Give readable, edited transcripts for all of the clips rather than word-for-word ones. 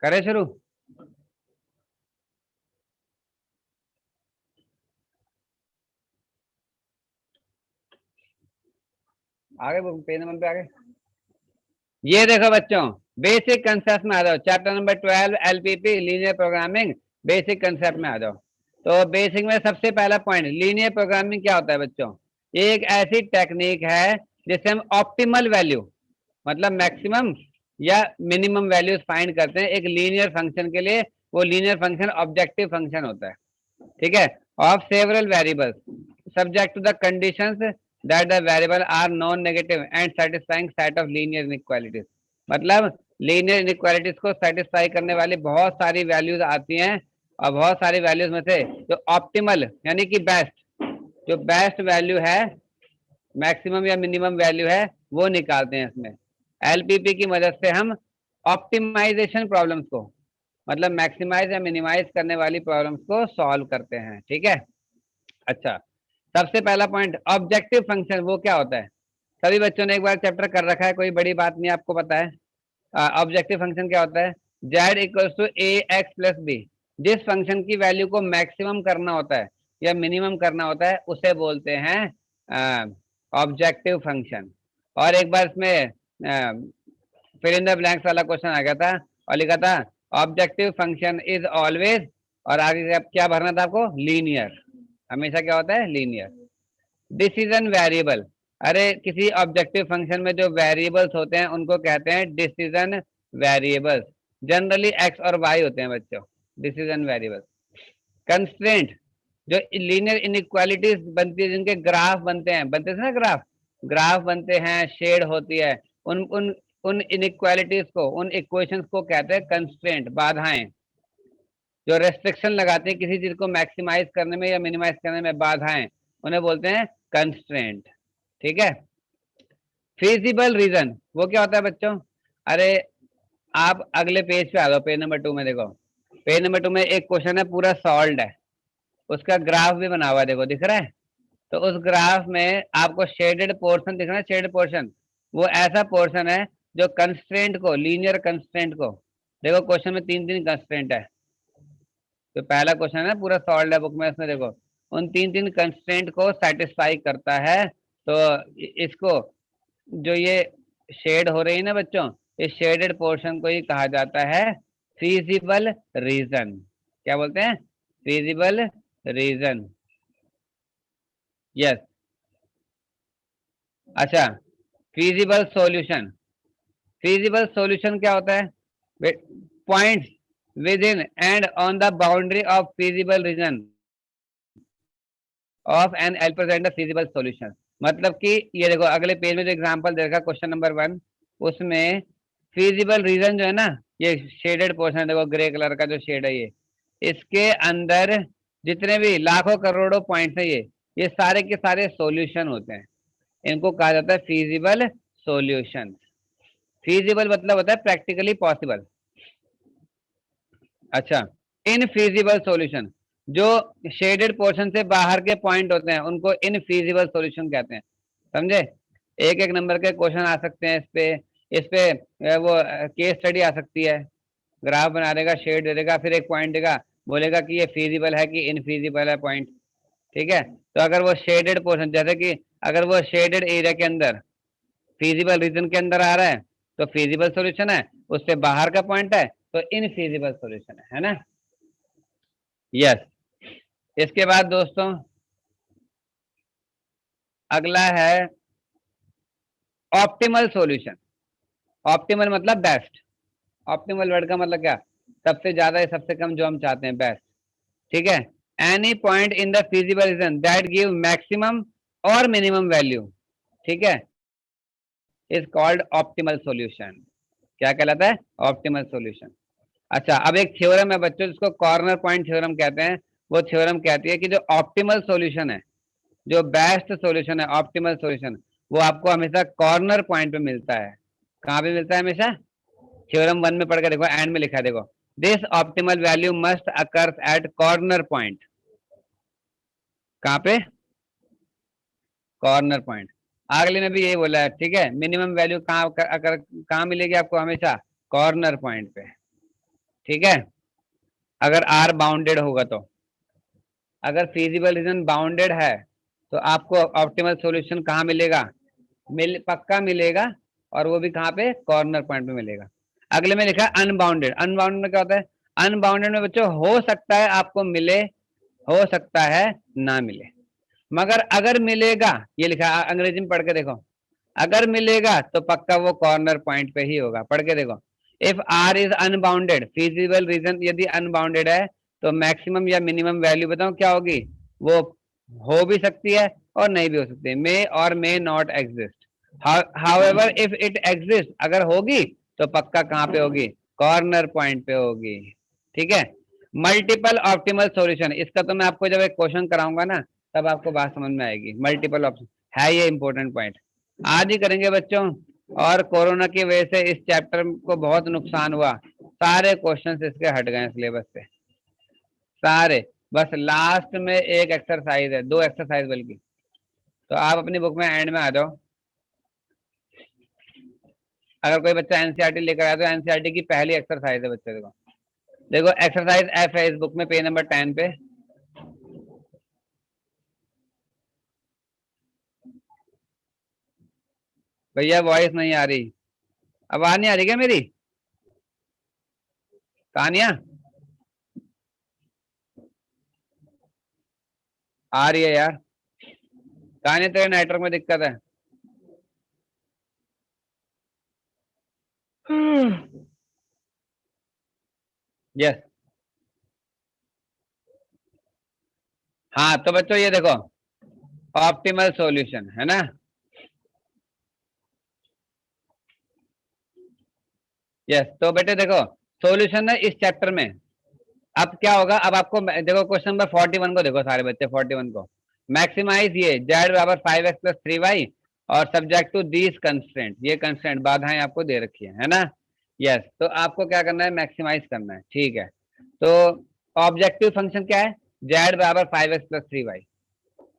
करें शुरू। आगे पेज नंबर पे आगे। ये देखो बच्चों, बेसिक कंसेप्ट में आ जाओ। Chapter number 12 LPP linear programming, basic concept में आ जाओ। तो बेसिक में सबसे पहला पॉइंट, लीनियर प्रोग्रामिंग क्या होता है बच्चों? ये एक ऐसी टेक्निक है जिससे हम ऑप्टिमल वैल्यू, मतलब मैक्सिमम या मिनिमम वैल्यूज फाइंड करते हैं एक लीनियर फंक्शन के लिए। वो लीनियर फंक्शन ऑब्जेक्टिव फंक्शन होता है, ठीक है, of several variables subject to the conditions that the variable are non negative and satisfying set of linear inequalities. मतलब लीनियर इनइक्वालिटीज को सेटिस्फाई करने वाली बहुत सारी वैल्यूज आती हैं, और बहुत सारी वैल्यूज में से जो ऑप्टिमल यानी कि बेस्ट, जो बेस्ट वैल्यू है, मैक्सिमम या मिनिमम वैल्यू है, वो निकालते हैं इसमें। एलपीपी की मदद से हम ऑप्टिमाइजेशन प्रॉब्लम्स को, मतलब मैक्सिमाइज या मिनिमाइज करने वाली प्रॉब्लम्स को सॉल्व करते हैं, ठीक है। अच्छा, सबसे पहला पॉइंट ऑब्जेक्टिव फंक्शन, वो क्या होता है? सभी बच्चों ने एक बार चैप्टर कर रखा है, कोई बड़ी बात नहीं, आपको पता है। ऑब्जेक्टिव फंक्शन क्या होता है? Z equals to A X plus B. जिस फंक्शन की वैल्यू को मैक्सिमम करना होता है या मिनिमम करना होता है उसे बोलते हैं ऑब्जेक्टिव फंक्शन। और एक बार इसमें फिल इन द ब्लैंक्स वाला क्वेश्चन आ गया था और लिखा था ऑब्जेक्टिव फंक्शन इज ऑलवेज, और आगे क्या भरना था आपको? लीनियर। हमेशा क्या होता है? लीनियर। डिसीजन वेरिएबल, अरे किसी ऑब्जेक्टिव फंक्शन में जो वेरिएबल्स होते हैं उनको कहते हैं डिसीजन वेरिएबल्स। जनरली एक्स और वाई होते हैं बच्चों, डिसीजन वेरिएबल। कंस्ट्रेंट, जो लीनियर इनइक्वालिटीज बनती है, जिनके ग्राफ बनते हैं, बनते थे ना ग्राफ, ग्राफ बनते हैं, शेड होती है, उन उन उन इनइक्वालिटीज को, उन इक्वेशंस को कहते हैं कंस्ट्रेंट, बाधाएं। जो रेस्ट्रिक्शन लगाते हैं किसी चीज को मैक्सिमाइज करने में या मिनिमाइज करने में, बाधाएं, उन्हें बोलते हैं कंस्ट्रेंट, ठीक है। फिजिबल रीजन, वो क्या होता है बच्चों? अरे आप अगले पेज पे आ जाओ, पेज नंबर 2 में देखो। पेज नंबर 2 में एक क्वेश्चन है, पूरा सॉल्व है, उसका ग्राफ भी बना हुआ है, देखो दिख रहा है। तो उस ग्राफ में आपको शेडेड पोर्शन दिख रहा है, शेडेड पोर्शन, वो ऐसा पोर्शन है जो कंस्ट्रेंट को, लीनियर कंस्ट्रेंट को, देखो क्वेश्चन में तीन तीन कंस्ट्रेंट है। तो पहला क्वेश्चन है पूरा सॉल्व है बुक में, इसमें देखो उन तीन तीन कंस्ट्रेंट को सेटिस्फाई करता है। तो इसको, जो ये शेड हो रही है ना बच्चों, इस शेडेड पोर्शन को ही कहा जाता है फीजिबल रीजन। क्या बोलते हैं? Feasible region. यस। अच्छा, फीजिबल सॉल्यूशन, फीजिबल सॉल्यूशन क्या होता है? Points within and on the boundary of feasible region of N L present feasible solution. मतलब कि ये देखो अगले पेज में जो एग्जांपल दे रखा क्वेश्चन नंबर 1, उसमें फीजिबल रीजन जो है ना, ये शेडेड पोर्शन देखो, ग्रे कलर का जो शेड है, ये इसके अंदर जितने भी लाखों करोड़ों पॉइंट्स है, ये सारे के सारे सॉल्यूशन होते हैं। इनको कहा जाता है फीजिबल सॉल्यूशन। फीजिबल मतलब होता है प्रैक्टिकली पॉसिबल। अच्छा, इनफीजिबल सॉल्यूशन, जो शेडेड पोर्शन से बाहर के पॉइंट होते हैं उनको इनफीजिबल सॉल्यूशन कहते हैं, समझे। एक एक नंबर के क्वेश्चन आ सकते हैं इस पे वो केस स्टडी आ सकती है। ग्राफ बना देगा, शेड दे देगा, फिर एक पॉइंट देगा, बोलेगा कि ये फीजिबल है कि इनफीजिबल है पॉइंट, ठीक है। तो अगर वो शेडेड पोर्शन, जैसे कि अगर वो शेडेड एरिया के अंदर फीजिबल रीजन के अंदर आ रहा है तो फीजिबल सॉल्यूशन है, उससे बाहर का पॉइंट है तो इनफीजिबल सॉल्यूशन है ना। यस। इसके बाद दोस्तों अगला है ऑप्टिमल सॉल्यूशन। ऑप्टिमल मतलब बेस्ट। ऑप्टिमल वर्ड का मतलब क्या? सबसे ज्यादा या सबसे कम, जो हम चाहते हैं, बेस्ट, ठीक है। Any point in the feasible reason that give maximum और मिनिमम वैल्यू, ठीक है, इज कॉल्ड ऑप्टिमल सॉल्यूशन। क्या कहलाता है? Optimal solution. अच्छा, अब एक थ्योरम है बच्चों जिसको कॉर्नर पॉइंट थ्योरम कहते हैं। वो थ्योरम कहती है कि जो ऑप्टिमल सॉल्यूशन है, जो बेस्ट सॉल्यूशन है, ऑप्टिमल सॉल्यूशन, वो आपको हमेशा कॉर्नर पॉइंट पे मिलता है। कहाँ पे मिलता है हमेशा? थ्योरम 1 में पढ़ के देखो, एंड में लिखा है, देखो this optimal value must occurs at corner point. कहाँ पे? Corner point. अगले में भी यही बोला है, ठीक है। मिनिमम वैल्यू कहाँ मिलेगी आपको? हमेशा कॉर्नर पॉइंट पे। ठीक है, अगर आर बाउंडेड होगा तो, अगर फिजिबल रीजन बाउंडेड है तो आपको ऑप्टिमल सॉल्यूशन कहाँ मिलेगा, पक्का मिलेगा, और वो भी कहाँ पे, कॉर्नर पॉइंट पे मिलेगा। अगले में लिखा है अनबाउंडेड। अनबाउंडेड में क्या होता है, अनबाउंडेड में बच्चों हो सकता है आपको मिले, हो सकता है ना मिले, मगर अगर मिलेगा, ये लिखा है अंग्रेजी में, पढ़ के देखो, अगर मिलेगा तो पक्का वो कॉर्नर पॉइंट पे ही होगा। पढ़ के देखो, if R is unbounded, feasible region यदि अनबाउंडेड है तो मैक्सिमम या मिनिमम वैल्यू बताओ क्या होगी, वो हो भी सकती है और नहीं भी हो सकती है, मे और may not exist. However if it exist, अगर होगी तो पक्का कहाँ पे होगी, कॉर्नर पॉइंट पे होगी। ठीक है, मल्टीपल ऑप्टिमल सॉल्यूशन, इसका तो मैं आपको जब एक क्वेश्चन कराऊंगा ना तब आपको बात समझ में आएगी। मल्टीपल ऑप्शन है ये इंपॉर्टेंट पॉइंट, आज ही करेंगे बच्चों। और कोरोना की वजह से इस चैप्टर को बहुत नुकसान हुआ, सारे क्वेश्चन इसके हट गए सिलेबस से सारे, बस लास्ट में एक एक्सरसाइज है, दो एक्सरसाइज बल्कि। तो आप अपनी बुक में एंड में आ जाओ, अगर कोई बच्चा एनसीईआरटी लेकर आया तो एनसीईआरटी की पहली एक्सरसाइज है बच्चे को, देखो एक्सरसाइज एफ है इस बुक में, पेज नंबर 10 पे। भैया वॉइस नहीं आ रही, आवाज नहीं आ रही क्या मेरी, तानिया आ रही है यार, तानिया तेरे नेटवर्क में दिक्कत है। यस, हाँ तो बच्चों ये देखो ऑप्टिमल सॉल्यूशन है ना, यस। तो बेटे देखो सॉल्यूशन है इस चैप्टर में, अब क्या होगा, अब आपको देखो क्वेश्चन नंबर 41 को देखो सारे बच्चे, 41 को मैक्सिमाइज ये जेड बराबर 5x प्लस 3y और सब्जेक्ट टू दीज कंस्ट्रेंट, ये कंस्ट्रेंट बाधाएं आपको दे रखी है ना, यस। तो आपको क्या करना है, मैक्सिमाइज करना है, ठीक है। तो ऑब्जेक्टिव फंक्शन क्या है, जेड बराबर 5x प्लस 3y,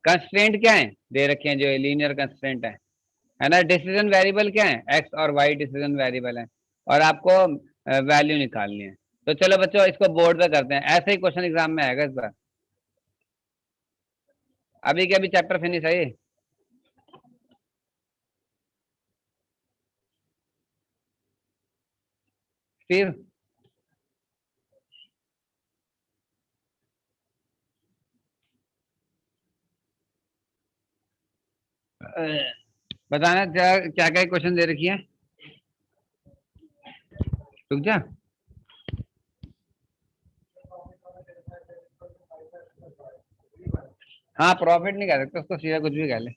कंस्ट्रेंट क्या है दे रखे हैं, जो लीनियर कंस्ट्रेंट है ना, डिसीजन वेरिएबल क्या है, एक्स और वाई डिसीजन वेरिएबल है, और आपको वैल्यू निकालनी है। तो चलो बच्चों इसको बोर्ड पे करते हैं, ऐसे ही क्वेश्चन एग्जाम में आएगा इस बार। अभी के अभी चैप्टर फिनिश है ये, फिर बताना क्या क्या क्या क्वेश्चन दे रखी है, रुक जा। हाँ प्रॉफिट नहीं कह सकते उसको, सीधा कुछ भी कह ले।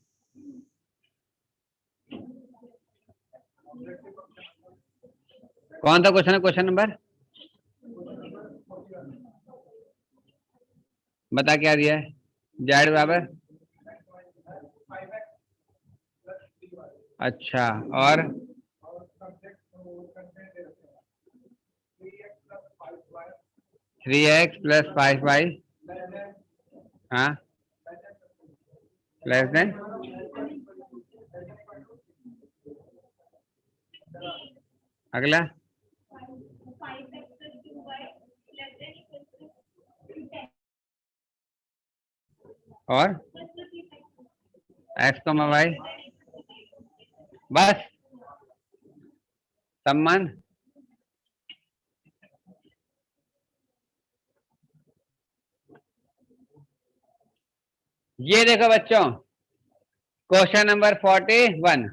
कौन सा क्वेश्चन है, क्वेश्चन नंबर बता क्या दिया है, जेड बराबर, अच्छा, और 3x प्लस 5y, हाँ लेस देन, अगला और x y, बस सम्मान। ये देखो बच्चों क्वेश्चन नंबर 41,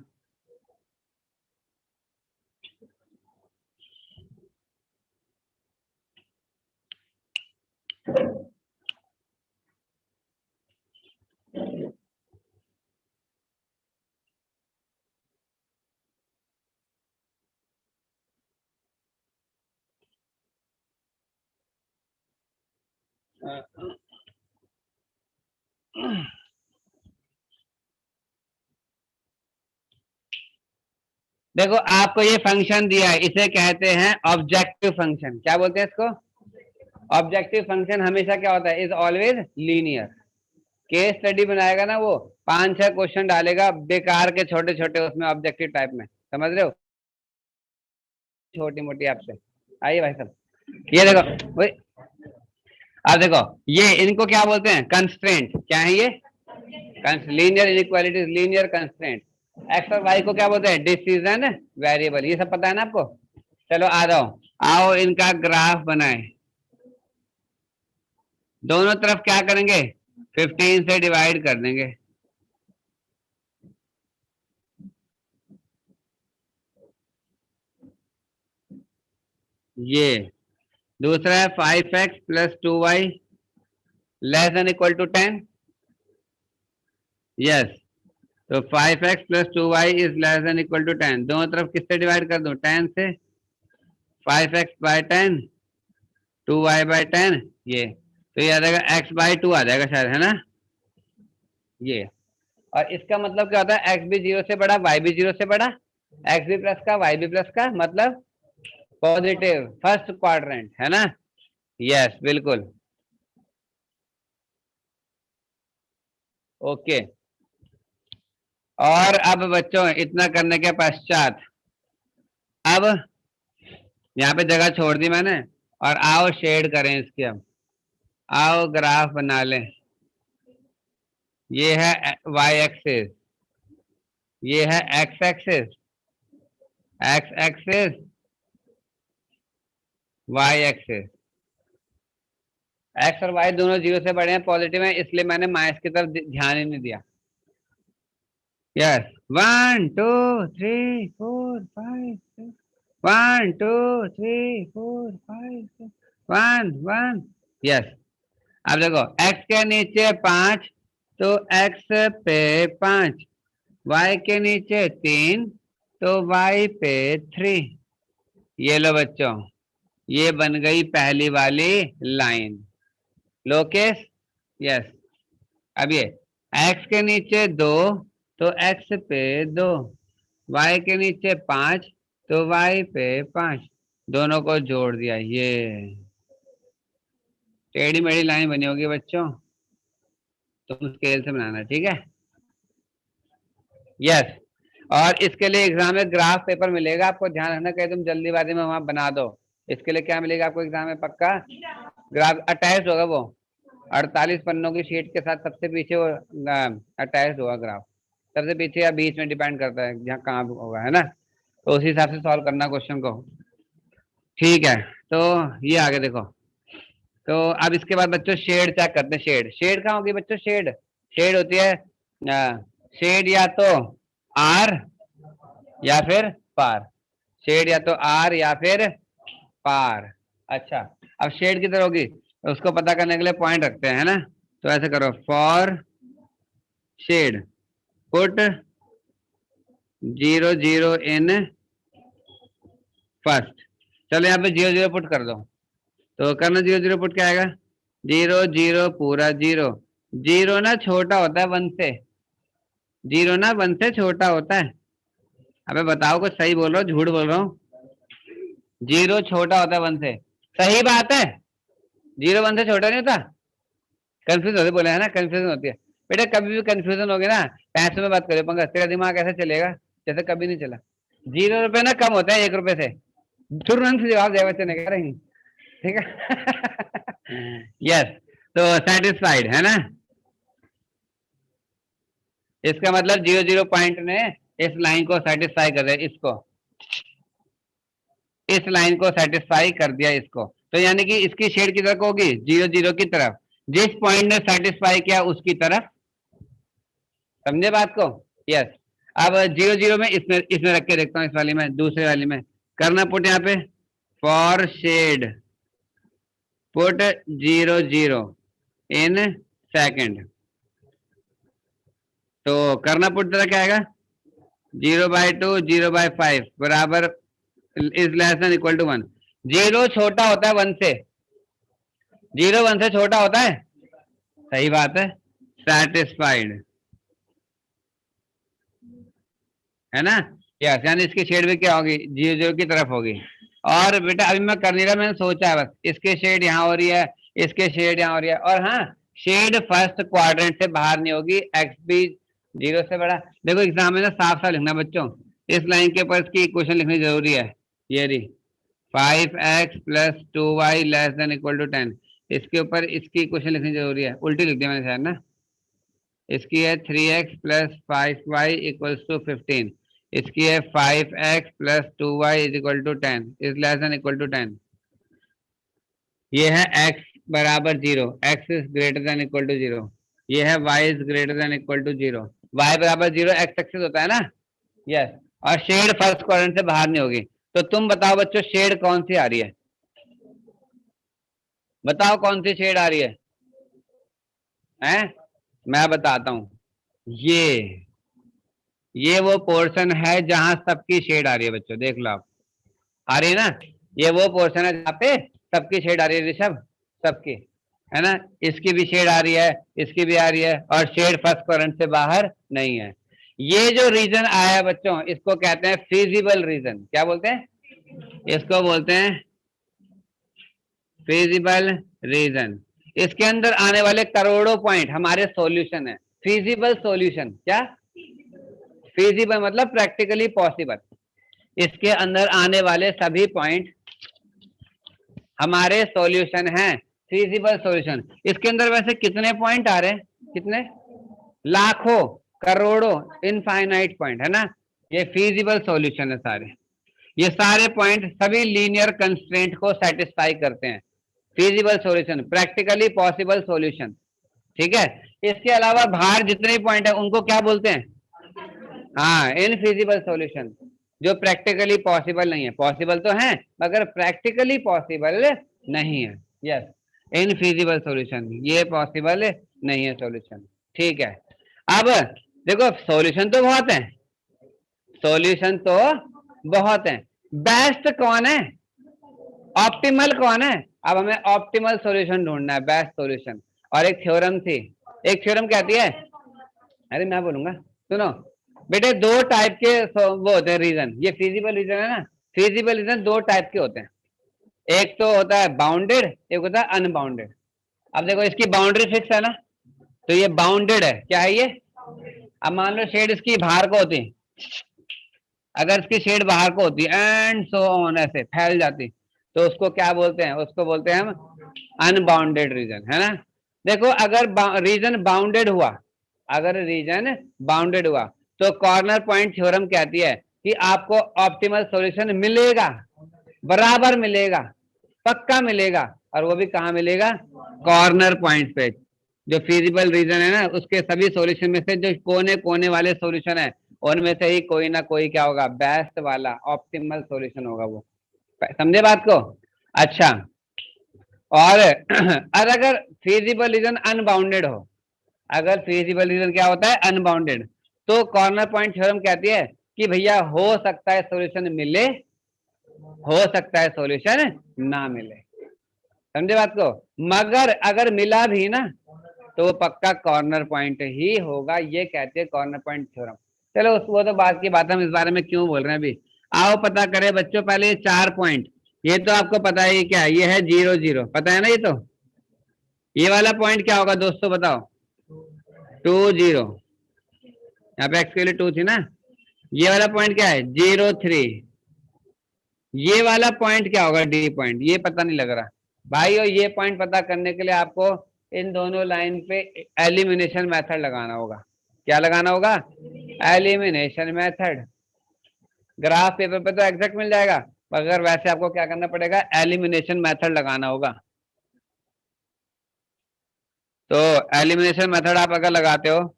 देखो आपको ये फंक्शन दिया है, इसे कहते हैं ऑब्जेक्टिव फंक्शन, क्या बोलते हैं इसको, ऑब्जेक्टिव फंक्शन हमेशा क्या होता है, is always linear. Case study बनाएगा ना वो 5-6 क्वेश्चन डालेगा बेकार के छोटे छोटे उसमें ऑब्जेक्टिव टाइप में, समझ रहे हो, छोटी मोटी आपसे। आइए भाई साहब, ये देखो भाई, अब देखो ये इनको क्या बोलते हैं, कंस्ट्रेंट। क्या है ये, linear inequalities, linear constraint. X और वाई को क्या बोलते हैं, डिसीजन वेरिएबल। ये सब पता है ना आपको। चलो आ जाओ, आओ इनका ग्राफ बनाए। दोनों तरफ क्या करेंगे, 15 से डिवाइड कर देंगे। ये दूसरा है 5x plus 2y less than equal to 10। Yes, तो 5x plus 2y is less than equal to 10। दोनों तरफ किससे डिवाइड कर दूं, 10 से। 5x bye 10, 2y bye 10। ये तो ये आ जाएगा x बाय 2 आ जाएगा शायद, है ना। ये और इसका मतलब क्या होता है, x भी 0 से बड़ा, y भी 0 से बड़ा। x भी प्लस का, y भी प्लस का, मतलब पॉजिटिव फर्स्ट क्वाड्रेंट, है ना। यस बिल्कुल। ओके, और अब बच्चों इतना करने के पश्चात अब यहाँ पे जगह छोड़ दी मैंने, और आओ शेड करें इसके। अब आओ ग्राफ बना लें। ये है y एक्सिस, ये है x axis, x axis, y axis. x और y दोनों 0 से बड़े हैं, पॉजिटिव हैं, इसलिए मैंने माइनस की तरफ ध्यान ही नहीं दिया। यस, 1 2 3 4 5 6, 1 2 3 4 5 6, 1 1। यस, अब देखो x के नीचे 5, तो x पे 5, y के नीचे 3, तो y पे 3। ये लो बच्चों, ये बन गई पहली वाली लाइन। लोकेश। यस, अब ये x के नीचे 2, तो x पे 2, y के नीचे 5, तो y पे 5। दोनों को जोड़ दिया, ये टेढ़ी मेढ़ी लाइन बनी होगी बच्चों, तुम स्केल से बनाना, ठीक है। यस, और इसके लिए एग्जाम में ग्राफ पेपर मिलेगा आपको, ध्यान रखना कहीं तुम जल्दीबाजी में वहां बना दो। इसके लिए क्या मिलेगा आपको एग्जाम में, पक्का ग्राफ अटैच होगा वो, 48 पन्नों की शीट के साथ सबसे पीछे वो अटैच होगा ग्राफ, सबसे पीछे या बीच में, डिपेंड करता है जहाँ कहाँ होगा, है ना। तो उसी हिसाब से सॉल्व करना क्वेश्चन को, ठीक है। तो ये आगे देखो, तो अब इसके बाद बच्चों शेड चेक करते हैं। शेड, शेड कहाँ होगी बच्चों, शेड शेड होती है शेड या तो आर या फिर पार, शेड या तो आर या फिर पार। अच्छा, अब शेड किधर होगी, उसको पता करने के लिए पॉइंट रखते हैं, है ना। तो ऐसे करो, for shade put 0 0 in first. चलो यहाँ पे 0 0 पुट कर दो, तो करना 0 0 पुट क्या आएगा, 0 0 पूरा 0। 0 ना छोटा होता है 1 से, 0 ना 1 से छोटा होता है। अबे बताओ, कुछ सही बोल रहा हूँ झूठ बोल रहा हूँ, 0 छोटा होता है 1 से, सही बात है। 0 1 से छोटा नहीं होता, कंफ्यूज होते बोले, है ना, कंफ्यूजन होती है। बेटा कभी भी कंफ्यूजन होगी ना, पैसों में बात करो पंकज, तेरा दिमाग ऐसे चलेगा जैसे कभी नहीं चला। 0 रुपए ना कम होता है 1 रुपए से, तुरंत जवाब दे बच्चे ने, कह रही, ठीक है। यस, तो सेटिस्फाइड है ना। इसका मतलब 0 0 पॉइंट ने इस लाइन को सेटिस्फाई कर दिया, इसको, इस लाइन को सेटिस्फाई कर दिया इसको। तो यानी कि इसकी शेड की तरफ होगी, 0 0 की तरफ, जिस पॉइंट ने सेटिस्फाई किया उसकी तरफ। समझे बात को। यस, अब 0 0 में इसमें इसमें रख के देखता हूँ, इस वाली में, दूसरे वाली में करना पुट यहाँ पे, for shade put 0 0 in second. तो करना पुट तरह क्या आएगा, 0/2 0/5 बराबर is less than equal to 1। 0 छोटा होता है 1 से, 0 1 से छोटा होता है, सही बात है, सेटिस्फाइड, है ना। यस, यानी इसकी शेड भी क्या होगी, 0 0 की तरफ होगी। और बेटा अभी मैं कर नहीं रहा, मैंने सोचा है बस, इसके शेड यहाँ हो रही है, इसके शेड यहाँ हो रही है, और हाँ, शेड फर्स्ट क्वाड्रेंट से बाहर नहीं होगी, एक्स भी 0 से बड़ा। देखो एग्जाम में ना साफ साफ लिखना बच्चों, इस लाइन के ऊपर इसकी इक्वेशन लिखनी जरूरी है, ये रही, 5x plus 2y less than equal to 10। इसके ऊपर इसकी इक्वेशन लिखनी जरूरी है, उल्टी लिख दिया मैंने शायद ना। इसकी है 3x plus 5y equals to 15। इसकी है 5x plus 2y is equal to 10 is less than equal to 10। ये है x बराबर 0, x is greater than equal to 0। ये है y is greater than equal to 0। y बराबर 0 x एक्सिस होता है ना, यस। और शेड फर्स्ट क्वाड्रेंट से बाहर नहीं होगी। तो तुम बताओ बच्चों, शेड कौन सी आ रही है? बताओ कौन सी शेड आ रही है? हैं? मैं बताता हूं। ये वो पोर्शन है जहां सबकी शेड आ रही है बच्चों, देख लो आप। आ रही है ना? ये वो पोर्शन है जहाँ पे सबकी शेड आ रही है ऋषभ, सबकी, है ना? इसकी भी शेड आ रही है, इसकी भी आ रही है, और शेड फर्स्ट क्वाड्रेंट से बाहर नहीं है। ये जो रीजन आया है बच्चों, इसको कहते हैं फिजिबल रीजन। क्या बोलते हैं? इसको बोलते हैं फिजिबल रीजन। इसके अंदर आने वाले करोड़ों पॉइंट हमारे सॉल्यूशन है। फिजिबल सॉल्यूशन, क्या फिजिबल मतलब प्रैक्टिकली पॉसिबल। इसके अंदर आने वाले सभी पॉइंट हमारे सॉल्यूशन हैं, फिजिबल सॉल्यूशन। इसके अंदर वैसे कितने पॉइंट आ रहे हैं? कितने? लाखों, करोड़ों, इनफाइनाइट पॉइंट, है ना? ये फिजिबल सॉल्यूशन है सारे। ये सारे पॉइंट सभी लीनियर कंस्ट्रेंट को सेटिस्फाई करते हैं। Feasible solution, practically possible solution, ठीक है? इसके अलावा बाहर जितने पॉइंट है उनको क्या बोलते हैं? हाँ, इनफिजिबल सॉल्यूशन, जो प्रैक्टिकली पॉसिबल नहीं है। पॉसिबल तो है मगर प्रैक्टिकली पॉसिबल नहीं है। यस, इनफिजिबल सॉल्यूशन, ये पॉसिबल नहीं है सॉल्यूशन, ठीक है? अब देखो, सॉल्यूशन तो बहुत है, सॉल्यूशन तो बहुत है। बेस्ट कौन है? ऑप्टिमल कौन है? अब हमें ऑप्टिमल सॉल्यूशन ढूंढना है, बेस्ट सॉल्यूशन। और एक थ्योरम थी, एक थ्योरम कहती है, अरे मैं बोलूंगा, सुनो बेटे, दो टाइप के वो होते हैं रीजन। ये फिजिबल रीजन है ना, फिजिबल रीजन दो टाइप के होते हैं। एक तो होता है बाउंडेड, एक होता है अनबाउंडेड। अब देखो, इसकी बाउंड्री फिक्स है ना, तो ये बाउंडेड है। क्या है ये? अब मान लो शेड इसकी बाहर को होती, अगर इसकी शेड बाहर को होती एंड सो ऑन, ऐसे फैल जाती, तो उसको क्या बोलते हैं? उसको बोलते हैं हम अनबाउंडेड रीजन, है ना? देखो, अगर रीजन बाउंडेड हुआ, अगर रीजन बाउंडेड हुआ, तो कॉर्नर पॉइंट थ्योरम कहती है कि आपको ऑप्टिमल सॉल्यूशन मिलेगा, बराबर मिलेगा, पक्का मिलेगा। और वो भी कहाँ मिलेगा? कॉर्नर पॉइंट पे। जो फिजिबल रीजन है ना, उसके सभी सॉल्यूशन में से जो कोने कोने वाले सॉल्यूशन है, उनमें से ही कोई ना कोई क्या होगा? बेस्ट वाला, ऑप्टिमल सॉल्यूशन होगा वो। समझे बात को? अच्छा, और अगर फिजिबल रीजन अनबाउंडेड हो, अगर फिजिबल रीजन क्या होता है? अनबाउंडेड, तो कॉर्नर पॉइंट थ्योरम कहती है कि भैया हो सकता है सॉल्यूशन मिले, हो सकता है सॉल्यूशन ना मिले। समझे बात को? मगर अगर मिला भी ना, तो वो पक्का कॉर्नर पॉइंट ही होगा, ये कहते हैं कॉर्नर पॉइंट थ्योरम। चलो वो तो बात की बात, हम इस बारे में क्यों बोल रहे हैं अभी। आओ पता करें बच्चों, पहले ये 4 पॉइंट, ये तो आपको पता है, ये क्या है? ये है 0 0, पता है ना? ये तो, ये वाला पॉइंट क्या होगा दोस्तों, बताओ? 2 0, यहाँ पे एक्स के लिए 2 थी ना। ये वाला पॉइंट क्या है? 0 3। ये वाला पॉइंट क्या होगा? D point. ये पता नहीं लग रहा भाई। और ये पॉइंट पता करने के लिए आपको इन दोनों लाइन पे एलिमिनेशन मेथड लगाना होगा। क्या लगाना होगा? Elimination method. ग्राफ पेपर पे तो एग्जैक्ट मिल जाएगा, मगर वैसे आपको क्या करना पड़ेगा? एलिमिनेशन मेथड लगाना होगा। तो एलिमिनेशन मेथड आप अगर लगाते हो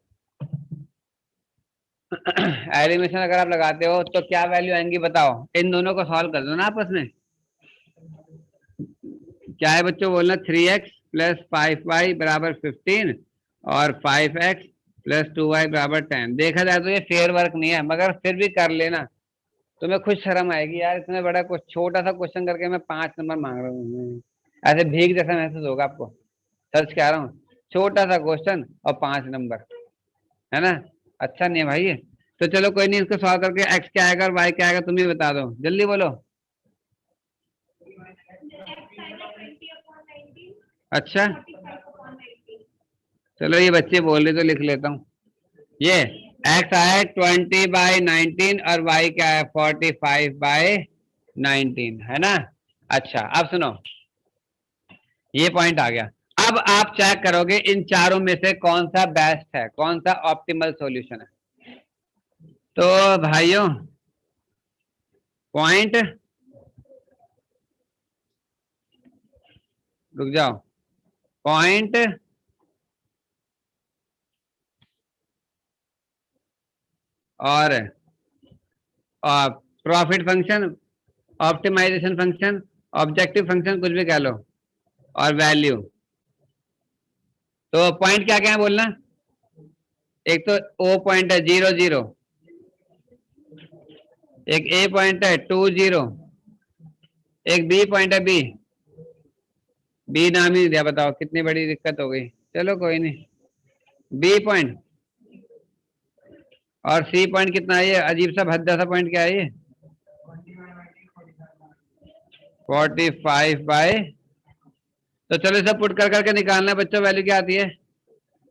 एलिमिनेशन अगर आप लगाते हो तो क्या वैल्यू आएंगी बताओ? इन दोनों को सॉल्व कर दो ना आपस में। क्या है बच्चों बोलना? 3x प्लस 5y बराबर 15 और 5x प्लस 2y बराबर 10। देखा जाए तो ये फेयर वर्क नहीं है, मगर फिर भी कर लेना, तुम्हें खुद शर्म आएगी यार, इतना बड़ा कुछ छोटा सा क्वेश्चन करके मैं 5 नंबर मांग रहा हूँ। ऐसे भीख जैसा महसूस होगा आपको, सच कह रहा हूँ। छोटा सा क्वेश्चन और 5 नंबर, है ना? अच्छा नहीं है भाई ये। तो चलो कोई नहीं, इसको सॉल्व करके x क्या आएगा और y क्या आएगा तुम ही बता दो, जल्दी बोलो। अच्छा, चलो ये बच्चे बोल रहे तो लिख लेता हूँ। ये x आया 20/19 और y क्या है? 45/19, है ना? अच्छा अब सुनो, ये पॉइंट आ गया। अब आप चेक करोगे इन चारों में से कौन सा बेस्ट है, कौन सा ऑप्टिमल सॉल्यूशन है। तो भाइयों पॉइंट, रुक जाओ, पॉइंट और profit function, optimization function, objective function, कुछ भी कह लो, और वैल्यू। तो पॉइंट क्या क्या है बोलना। एक तो ओ पॉइंट है 0 0, एक ए पॉइंट है 2 0, एक बी पॉइंट है बी, बी नाम ही दिया, बताओ कितनी बड़ी दिक्कत हो गई। चलो कोई नहीं, बी पॉइंट और सी पॉइंट कितना है, ये अजीब सा भद्दा सा पॉइंट क्या है ये, 45 तो चलो इसे पुट कर करके निकालना है बच्चों, वैल्यू क्या आती है।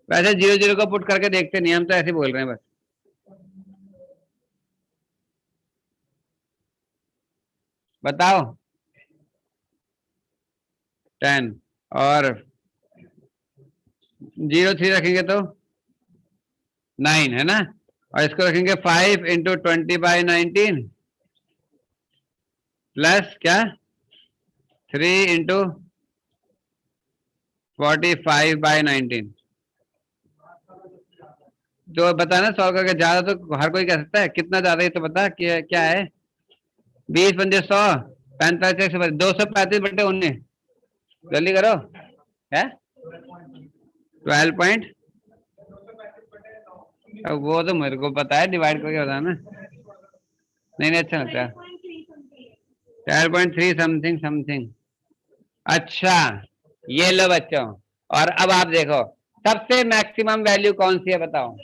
वैसे 0 0 को पुट करके देखते नहीं, हम तो ऐसे बोल रहे हैं बस। बताओ 10 और 0 3 रखेंगे तो 9 है ना, और इसको रखेंगे 5 इंटू 20/19 प्लस क्या 3 इंटू 45/19। जो बताना सॉल्व करके, ज्यादा तो हर कोई कह सकता है, कितना ज्यादा, ये तो बता क्या है। 20 पंजे 100, 45 235/19, जल्दी करो। है 12 पॉइंट, वो तो मेरे को पता है, डिवाइड करके बताना। नहीं अच्छा लगता है, 12.3 समथिंग समथिंग। अच्छा ये लो बच्चों, और अब आप देखो सबसे मैक्सिमम वैल्यू कौन सी है बताओ,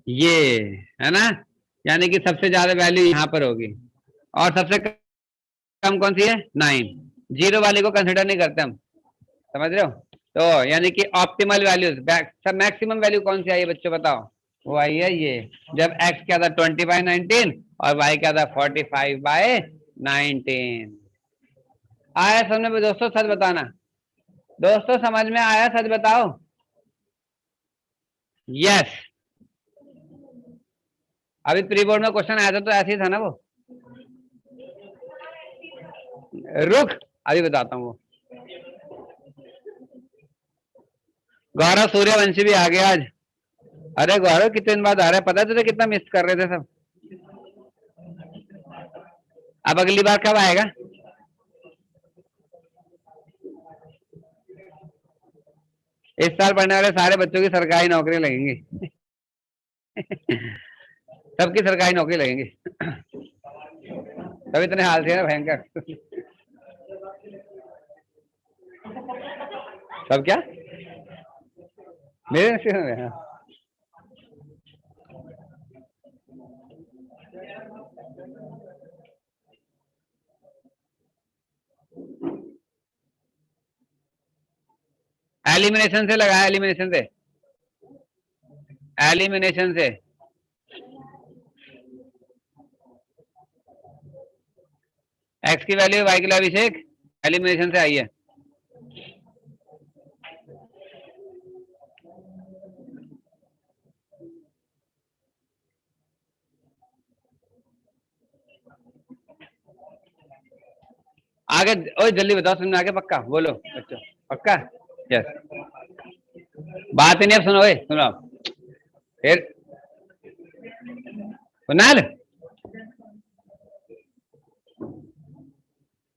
ये है ना, यानी कि सबसे ज्यादा वैल्यू यहाँ पर होगी, और सबसे कम कौन सी है 9। 0 वाले को कंसिडर नहीं करते हम, समझ रहे हो। तो यानी कि ऑप्टिमल वैल्यू, मैक्सिमम वैल्यू कौन सी आई है बच्चों बताओ, वो आई है ये, जब x क्या था 20/19 और y क्या था 45/19। आया समझ में दोस्तों, सच बताना दोस्तों, समझ में आया, सच बताओ। यस, अभी प्री बोर्ड में क्वेश्चन आया था तो ऐसे ही था ना वो। रुक अभी बताता हूँ वो। गौरव सूर्यवंशी भी आ गया आज। अरे गौरव कितने दिन बाद आ रहा है, पता है तुझे कितना मिस कर रहे थे सब। अब अगली बार कब आएगा। इस साल पढ़ने वाले सारे बच्चों की सरकारी नौकरी लगेंगी। सबकी सरकारी नौकरी लगेंगी। सब इतने हाल थे ना भयंकर। सब क्या मेरे नसीब में। एलिमिनेशन से लगाया, एलिमिनेशन से, एलिमिनेशन से। एक्स की वैल्यू वाई के लिए अभिषेक एलिमिनेशन से आई है। आगे ओए जल्दी बताओ, सुनने आगे पक्का बोलो बच्चों, पक्का। यस बात ही नहीं, अब सुनो भाई, सुनो फिर कुणाल।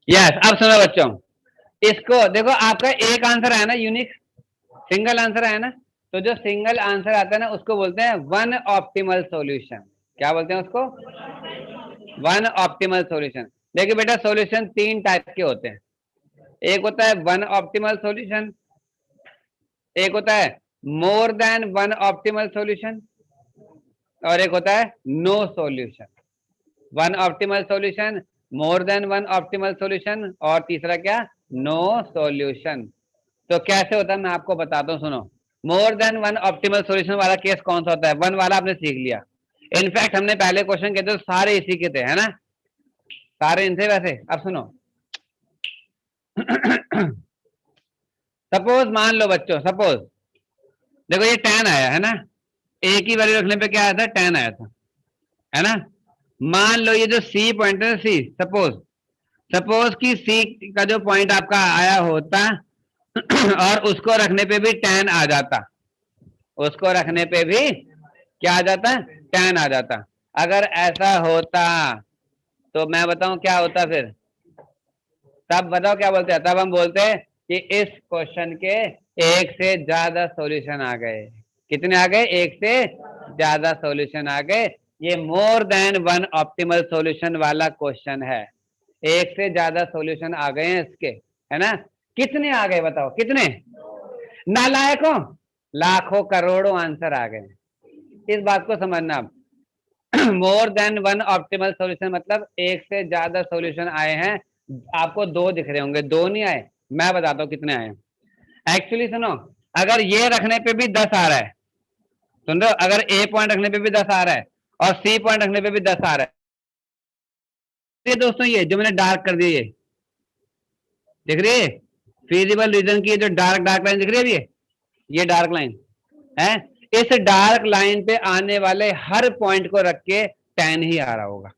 यस अब सुनो बच्चों, इसको देखो, आपका एक आंसर है ना यूनिक, सिंगल आंसर है ना, तो जो सिंगल आंसर आता है ना उसको बोलते हैं वन ऑप्टिमल सॉल्यूशन। क्या बोलते हैं उसको, वन ऑप्टिमल सॉल्यूशन। देखिए बेटा सॉल्यूशन 3 टाइप के होते हैं, एक होता है वन ऑप्टिमल सॉल्यूशन, एक होता है more than one optimal solution, और एक होता है no solution. One optimal solution, more than one optimal solution, और तीसरा क्या नो सॉल्यूशन। तो कैसे होता है मैं आपको बताता हूँ, सुनो। मोर देन वन ऑप्टिमल सॉल्यूशन वाला केस कौन सा होता है, वन वाला आपने सीख लिया। इनफैक्ट हमने पहले क्वेश्चन किए थे सारे इसी के थे, है ना, सारे इनसे। वैसे अब सुनो, सपोज मान लो बच्चों, सपोज देखो ये 10 आया है ना, ए की वैल्यू रखने पे क्या आया था, 10 आया था, है ना। मान लो ये जो सी पॉइंट है, सी सपोज, सपोज कि सी का जो पॉइंट आपका आया होता और उसको रखने पे भी 10 आ जाता, उसको रखने पे भी क्या आ जाता, 10 आ जाता। अगर ऐसा होता तो मैं बताऊं क्या होता फिर, तब बताओ क्या बोलते हैं, तब हम बोलते हैं कि इस क्वेश्चन के एक से ज्यादा सॉल्यूशन आ गए। कितने आ गए, एक से ज्यादा सॉल्यूशन आ गए। ये मोर देन वन ऑप्टिमल सॉल्यूशन वाला क्वेश्चन है। एक से ज्यादा सॉल्यूशन आ गए हैं इसके, है ना। कितने आ गए बताओ, कितने, नालायकों, लाखों करोड़ों आंसर आ गए। इस बात को समझना। मोर देन वन ऑप्टिमल सॉल्यूशन मतलब एक से ज्यादा सॉल्यूशन आए हैं। आपको दो दिख रहे होंगे, दो नहीं आए, मैं बताता हूँ कितने आए। एक्चुअली सुनो, अगर ये रखने पे भी 10 आ रहा है, सुन रहे हो, अगर ए पॉइंट रखने पे भी 10 आ रहा है और सी पॉइंट रखने पे भी 10 आ रहा है, ये दोस्तों ये जो मैंने डार्क कर दिया, ये दिख रही है फिजिबल रीजन की, जो डार्क डार्क लाइन दिख रही है, ये डार्क लाइन है। इस डार्क लाइन पे आने वाले हर पॉइंट को रख के 10 ही आ रहा होगा।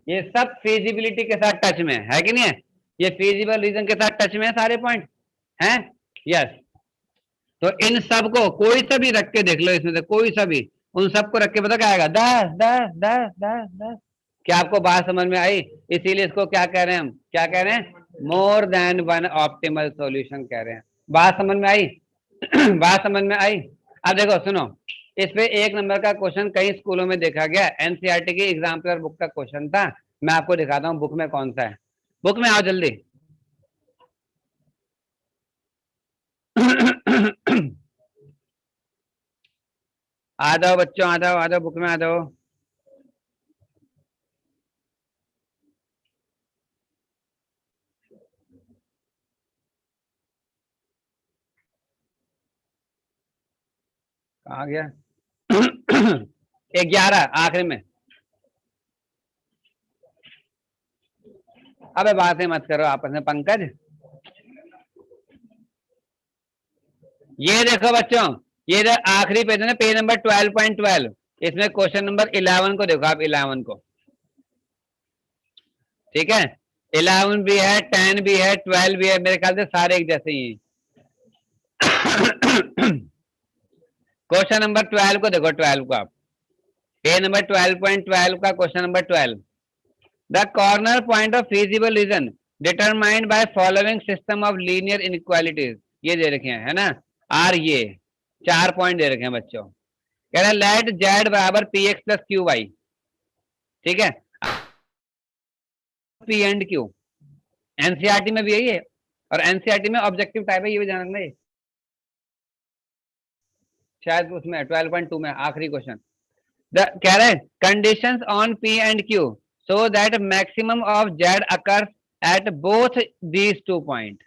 ये सब फिजिबिलिटी के साथ टच में है कि नहीं है, ये फिजिबल रीजन के साथ टच में है सारे पॉइंट हैं। यस, तो इन सब को कोई सा भी रख के देख लो, इसमें से कोई सा भी, उन सबको रख के पता क्या आएगा, 10 10 10 10 10। क्या आपको बात समझ में आई, इसीलिए इसको क्या कह रहे हैं हम, क्या कह रहे हैं, मोर देन वन ऑप्टिमल सॉल्यूशन कह रहे हैं। बात समझ में आई? बात समझ में आई? अब देखो सुनो, इस पे 1 नंबर का क्वेश्चन कई स्कूलों में देखा गया, एनसीईआरटी की एग्जाम्पलर बुक का क्वेश्चन था। मैं आपको दिखाता हूँ बुक में कौन सा है, बुक में आओ जल्दी। आ जाओ बच्चों, आ जाओ बुक में आ जाओ। कहा गया? 11 आखिरी में। अबे बातें मत करो आपस में पंकज। ये देखो बच्चों, ये जो आखिरी पेज है ना, पेज नंबर 12.12, इसमें क्वेश्चन नंबर 11 को देखो आप, 11 को, ठीक है। 11 भी है, 10 भी है, 12 भी है, मेरे ख्याल से सारे एक जैसे ही क्वेश्चन नंबर 12 को देखो, 12 को आप, पेज नंबर 12.12 का question number 12। The corner point of feasible region determined by following system of linear inequalities, ये दे रखे हैं, है ना। आर ये 4 पॉइंट दे रखे हैं बच्चों। कह रहा है लेट जेड बराबर p x plus q y, ठीक है, पी एंड क्यू। एनसीईआरटी में भी यही है, और एनसीईआरटी में ऑब्जेक्टिव टाइप है, ये भी जानना है, शायद उसमें 12.2 में आखिरी क्वेश्चन। कह रहे हैं conditions on P and Q so that maximum of Z occurs at both these 2 point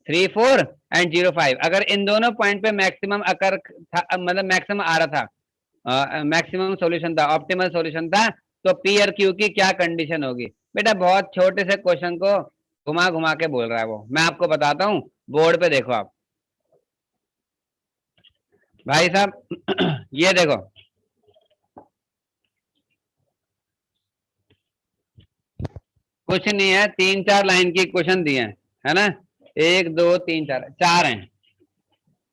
3 4 and 0 5। अगर इन दोनों पॉइंट पे मैक्सिमम अकर था, मतलब मैक्सिमम आ रहा था, मैक्सिमम सॉल्यूशन था, ऑप्टिमल सॉल्यूशन था, तो पी और क्यू की क्या कंडीशन होगी। बेटा बहुत छोटे से क्वेश्चन को घुमा घुमा के बोल रहा है वो, मैं आपको बताता हूँ, बोर्ड पे देखो आप भाई साहब। ये देखो, कुछ नहीं है, 3-4 लाइन की क्वेश्चन दिए हैं, है ना, 1 2 3 4 4 हैं,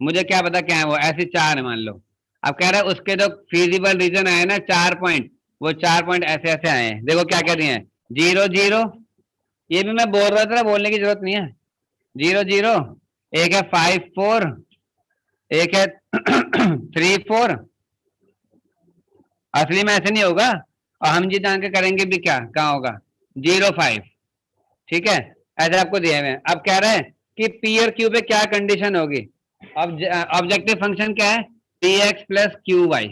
मुझे क्या पता क्या है वो, ऐसी 4 है मान लो। अब कह रहा है उसके जो फिजिबल रीजन आए ना 4 पॉइंट, वो 4 पॉइंट ऐसे ऐसे आए हैं, देखो क्या कह रही हैं, 0 0, ये भी मैं बोल रहा था, बोलने की जरूरत नहीं है, 0 0, एक है 5 4, एक है 3 4। असली में ऐसे नहीं होगा, और हम जी जान के करेंगे भी क्या, कहाँ होगा, 0 5, ठीक है, ऐसे आपको दिए हुए हैं। अब कह रहे हैं कि पी और क्यू पे क्या कंडीशन होगी। ऑब्जेक्टिव फंक्शन क्या है, p x plus q y,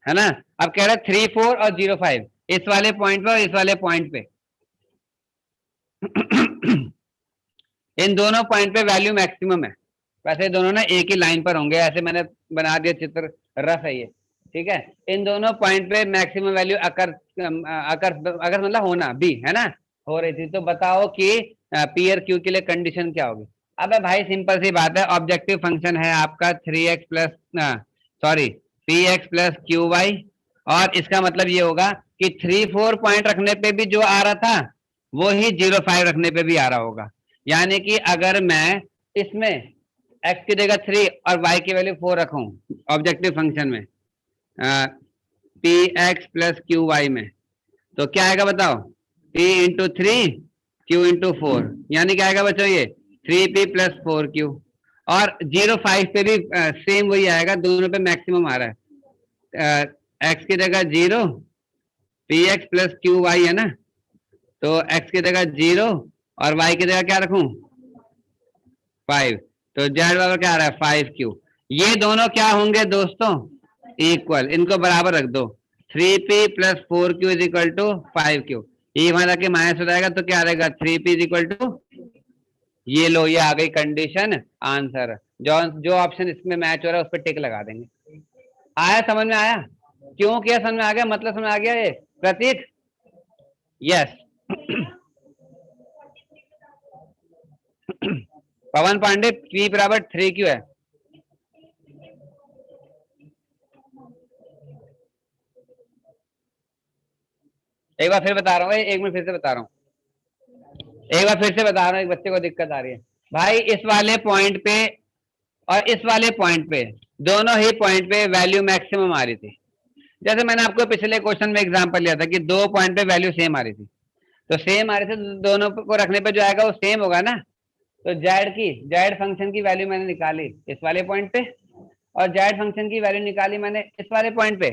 है ना। अब कह रहा है 3 4 और 0 5, इस वाले पॉइंट पे और इस वाले पॉइंट पे इन दोनों पॉइंट पे वैल्यू मैक्सिमम है। वैसे दोनों ना एक ही लाइन पर होंगे, ऐसे मैंने बना दिया चित्र, रफ है ये, ठीक है। इन दोनों पॉइंट पे मैक्सिमम वैल्यू अकर अकर अगर मतलब होना भी, है ना, हो रही थी। तो बताओ कि पी और क्यू के लिए कंडीशन क्या होगी? अबे भाई सिंपल सी बात है, ऑब्जेक्टिव फंक्शन है आपका 3x plus sorry p x plus q y, और इसका मतलब ये होगा कि 3-4 पॉइंट रखने पे भी जो आ रहा था वो ही 0-5 रखने पे भी आ रहा होगा। यानी कि अगर मैं इसमें x की जगह 3 और y की वैल्यू 4 रखूं ऑब्जेक्टिव फंक्शन में p x plus q y में, तो क्या आएगा बताओ? p इंटू 3 q इंटू 4, यानी क्या आएगा बच्चों? ये 3p प्लस 4q। और 0-5 पे भी सेम वही आएगा, दोनों पे मैक्सिमम आ रहा है। x की जगह 0 p x plus q y है ना, तो x की जगह 0 और y की जगह क्या रखूं? 5। तो z बराबर क्या आ रहा है? 5q। ये दोनों क्या होंगे दोस्तों? इक्वल, इनको बराबर रख दो। 3p plus 4q is equal to 5q। ये वहां जाके माइनस हो जाएगा तो क्या रहेगा? 3p इज इक्वल टू, ये लो ये आ गई कंडीशन आंसर। जो जो ऑप्शन इसमें मैच हो रहा है उस पर टिक लगा देंगे। आया समझ में? आया? क्यों किया समझ में आ गया? मतलब समझ में आ गया ये प्रतीक? यस। पवन पांडे p बराबर 3q है। एक बार फिर बता रहा हूँ, एक मिनट फिर से बता रहा हूँ, एक बार फिर से बता रहा हूँ, एक बच्चे को दिक्कत आ रही है भाई। इस वाले पॉइंट पे और इस वाले पॉइंट पे, दोनों ही पॉइंट पे वैल्यू मैक्सिमम आ रही थी। जैसे मैंने आपको पिछले क्वेश्चन में एग्जांपल लिया था कि 2 पॉइंट पे वैल्यू सेम आ रही थी, तो सेम आ रही थी तो दोनों को रखने पे जो आएगा वो सेम होगा ना। तो जेड फंक्शन की वैल्यू मैंने निकाली इस वाले पॉइंट पे, और जेड फंक्शन की वैल्यू निकाली मैंने इस वाले पॉइंट पे,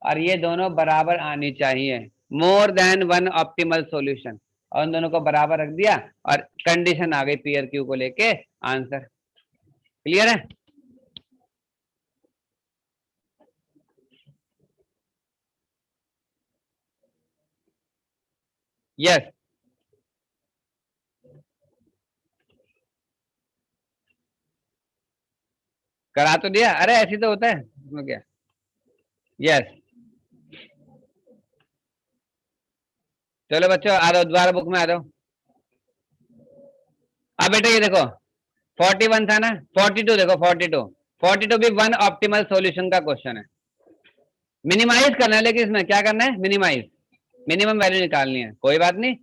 और ये दोनों बराबर आनी चाहिए, मोर देन वन ऑप्टिमल सॉल्यूशन, और उन दोनों को बराबर रख दिया और कंडीशन आ गई पी और क्यू को लेके आंसर। क्लियर है? यस। करा तो दिया, अरे ऐसी तो होता है उसमें क्या। यस। चलो बच्चों आ जाओ, दोबारा बुक में आ जाओ। अब बेटा ये देखो 41 था ना, 42 देखो, 42 भी वन ऑप्टिमल सॉल्यूशन का क्वेश्चन है। मिनिमाइज करना है, लेकिन इसमें क्या करना है? मिनिमाइज, मिनिमम वैल्यू निकालनी है। कोई बात नहीं,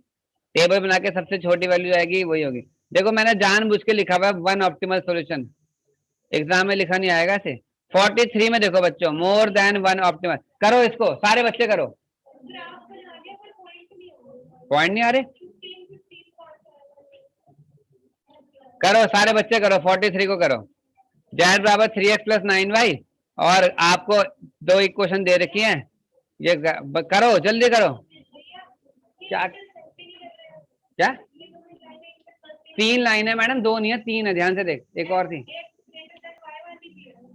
टेबल बना के सबसे छोटी वैल्यू आएगी वही होगी। देखो मैंने जानबूझ के लिखा हुआ है वन ऑप्टिमल सॉल्यूशन, एग्जाम में लिखा नहीं आएगा ऐसे। 43 में देखो बच्चों, मोर देन वन ऑप्टिमल, करो इसको सारे बच्चे करो। पॉइंट नहीं आ रहे? करो सारे बच्चे करो, 43 को करो। जेड बराबर 3x प्लस 9y, और आपको दो इक्वेशन दे रखी हैं, ये करो जल्दी करो। क्या क्या? 3 लाइन है मैडम, 2 नहीं है 3 है, ध्यान से देख, एक और थी।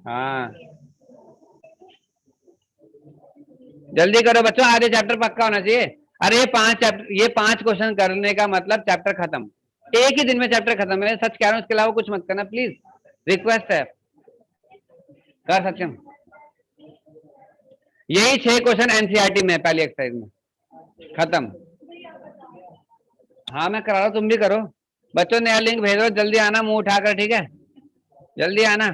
हाँ जल्दी करो बच्चों, आधे चैप्टर पक्का होना चाहिए। अरे ये 5 क्वेश्चन करने का मतलब चैप्टर खत्म, एक ही दिन में चैप्टर खत्म है, सच कह रहा हूँ। इसके अलावा कुछ मत करना प्लीज, रिक्वेस्ट है। कर सकते हो यही 6 क्वेश्चन एनसीईआरटी में पहली एक्सरसाइज में खत्म। हाँ मैं करा रहा हूँ, तुम भी करो। बच्चों नया लिंक भेज दो, जल्दी आना मुंह उठाकर, ठीक है? जल्दी आना।